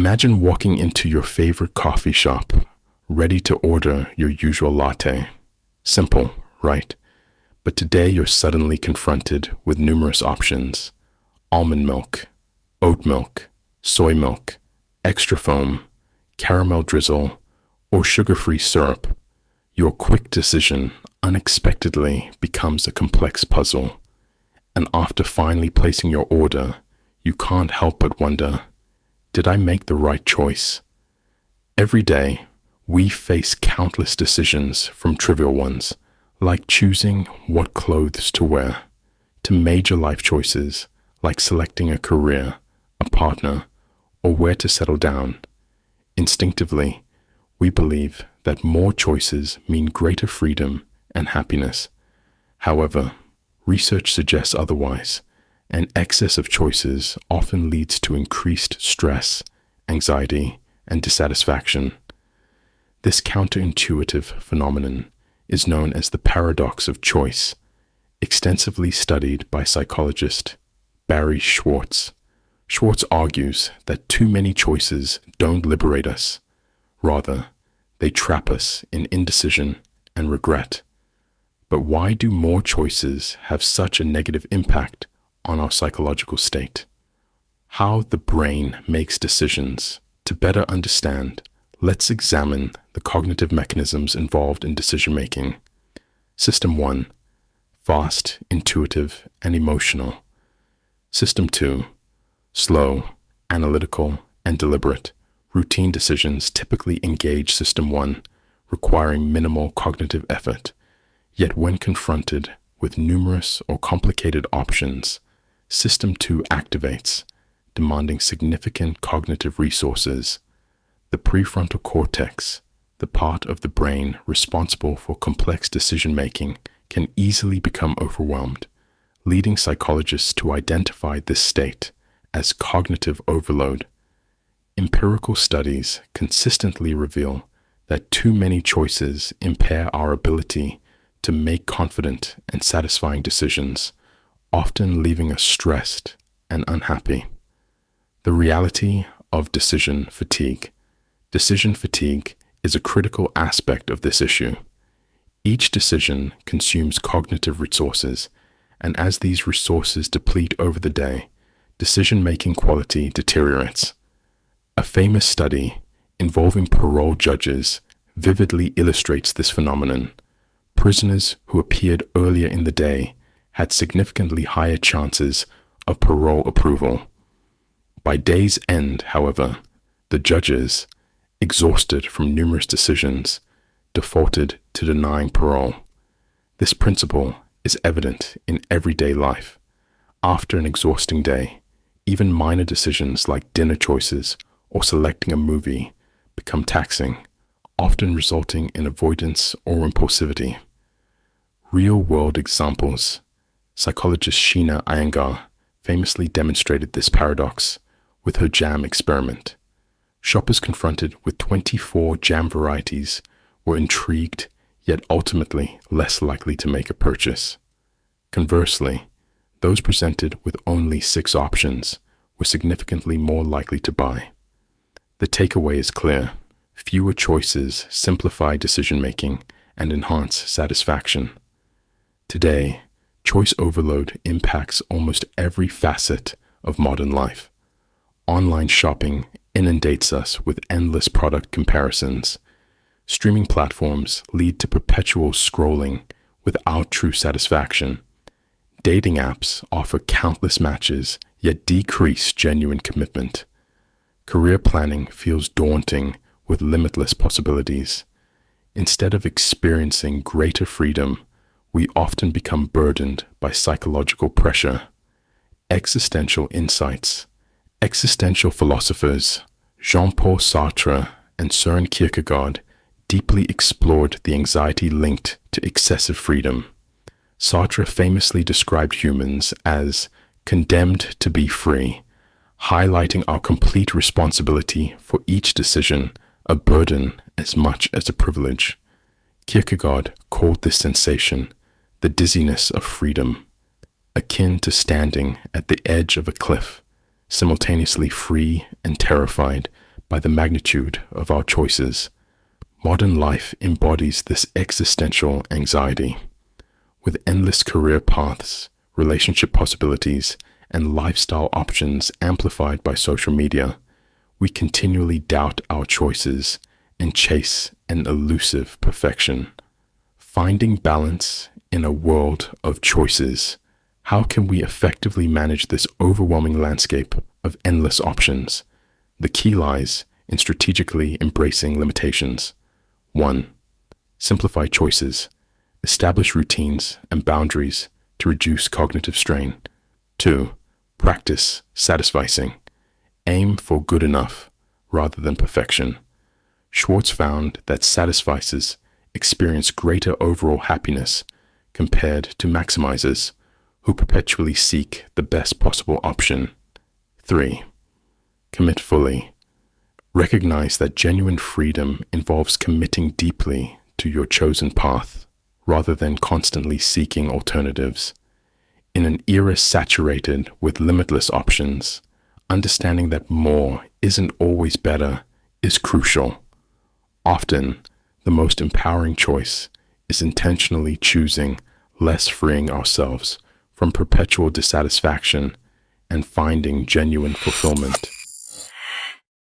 Imagine walking into your favorite coffee shop, ready to order your usual latte. Simple, right? But today you're suddenly confronted with numerous options: almond milk, oat milk, soy milk, extra foam, caramel drizzle, or sugar-free syrup. Your quick decision unexpectedly becomes a complex puzzle, and after finally placing your order, you can't help but wonder, did I make the right choice? Every day, we face countless decisions, from trivial ones, like choosing what clothes to wear, to major life choices, like selecting a career, a partner, or where to settle down. Instinctively, we believe that more choices mean greater freedom and happiness. However, research suggests otherwise. An excess of choices often leads to increased stress, anxiety, and dissatisfaction. This counterintuitive phenomenon is known as the paradox of choice, extensively studied by psychologist Barry Schwartz. Schwartz argues that too many choices don't liberate us. Rather, they trap us in indecision and regret. But why do more choices have such a negative impact on our psychological state? How the brain makes decisions. To better understand, let's examine the cognitive mechanisms involved in decision-making. System 1, fast, intuitive, and emotional. System 2, slow, analytical, and deliberate. Routine decisions typically engage System 1, requiring minimal cognitive effort. Yet when confronted with numerous or complicated options, System 2 activates, demanding significant cognitive resources. The prefrontal cortex, the part of the brain responsible for complex decision-making, can easily become overwhelmed, leading psychologists to identify this state as cognitive overload. Empirical studies consistently reveal that too many choices impair our ability to make confident and satisfying decisions, often leaving us stressed and unhappy. The reality of decision fatigue. Decision fatigue is a critical aspect of this issue. Each decision consumes cognitive resources, and as these resources deplete over the day, decision-making quality deteriorates. A famous study involving parole judges vividly illustrates this phenomenon. Prisoners who appeared earlier in the day had significantly higher chances of parole approval. By day's end, however, the judges, exhausted from numerous decisions, defaulted to denying parole. This principle is evident in everyday life. After an exhausting day, even minor decisions like dinner choices or selecting a movie become taxing, often resulting in avoidance or impulsivity. Real-world examples. Psychologist Sheena Iyengar famously demonstrated this paradox with her jam experiment. Shoppers confronted with 24 jam varieties were intrigued, yet ultimately less likely to make a purchase. Conversely, those presented with only 6 options were significantly more likely to buy. The takeaway is clear. Fewer choices simplify decision-making and enhance satisfaction. Today, choice overload impacts almost every facet of modern life. Online shopping inundates us with endless product comparisons. Streaming platforms lead to perpetual scrolling without true satisfaction. Dating apps offer countless matches, yet decrease genuine commitment. Career planning feels daunting with limitless possibilities. Instead of experiencing greater freedom, we often become burdened by psychological pressure. Existential insights. Existential philosophers Jean-Paul Sartre and Søren Kierkegaard deeply explored the anxiety linked to excessive freedom. Sartre famously described humans as condemned to be free, highlighting our complete responsibility for each decision, a burden as much as a privilege. Kierkegaard called this sensation the dizziness of freedom, akin to standing at the edge of a cliff, simultaneously free and terrified, by the magnitude of our choices. Modern life embodies this existential anxiety. With endless career paths, relationship possibilities, and lifestyle options amplified by social media, we continually doubt our choices and chase an elusive perfection. Finding balance in a world of choices. How can we effectively manage this overwhelming landscape of endless options? The key lies in strategically embracing limitations. 1. Simplify choices. Establish routines and boundaries to reduce cognitive strain. 2. Practice satisficing. Aim for good enough rather than perfection. Schwartz found that satisficers experience greater overall happiness compared to maximizers who perpetually seek the best possible option. 3. Commit fully. Recognize that genuine freedom involves committing deeply to your chosen path rather than constantly seeking alternatives. In an era saturated with limitless options, understanding that more isn't always better is crucial. Often, the most empowering choice is intentionally choosing less, freeing ourselves from perpetual dissatisfaction and finding genuine fulfillment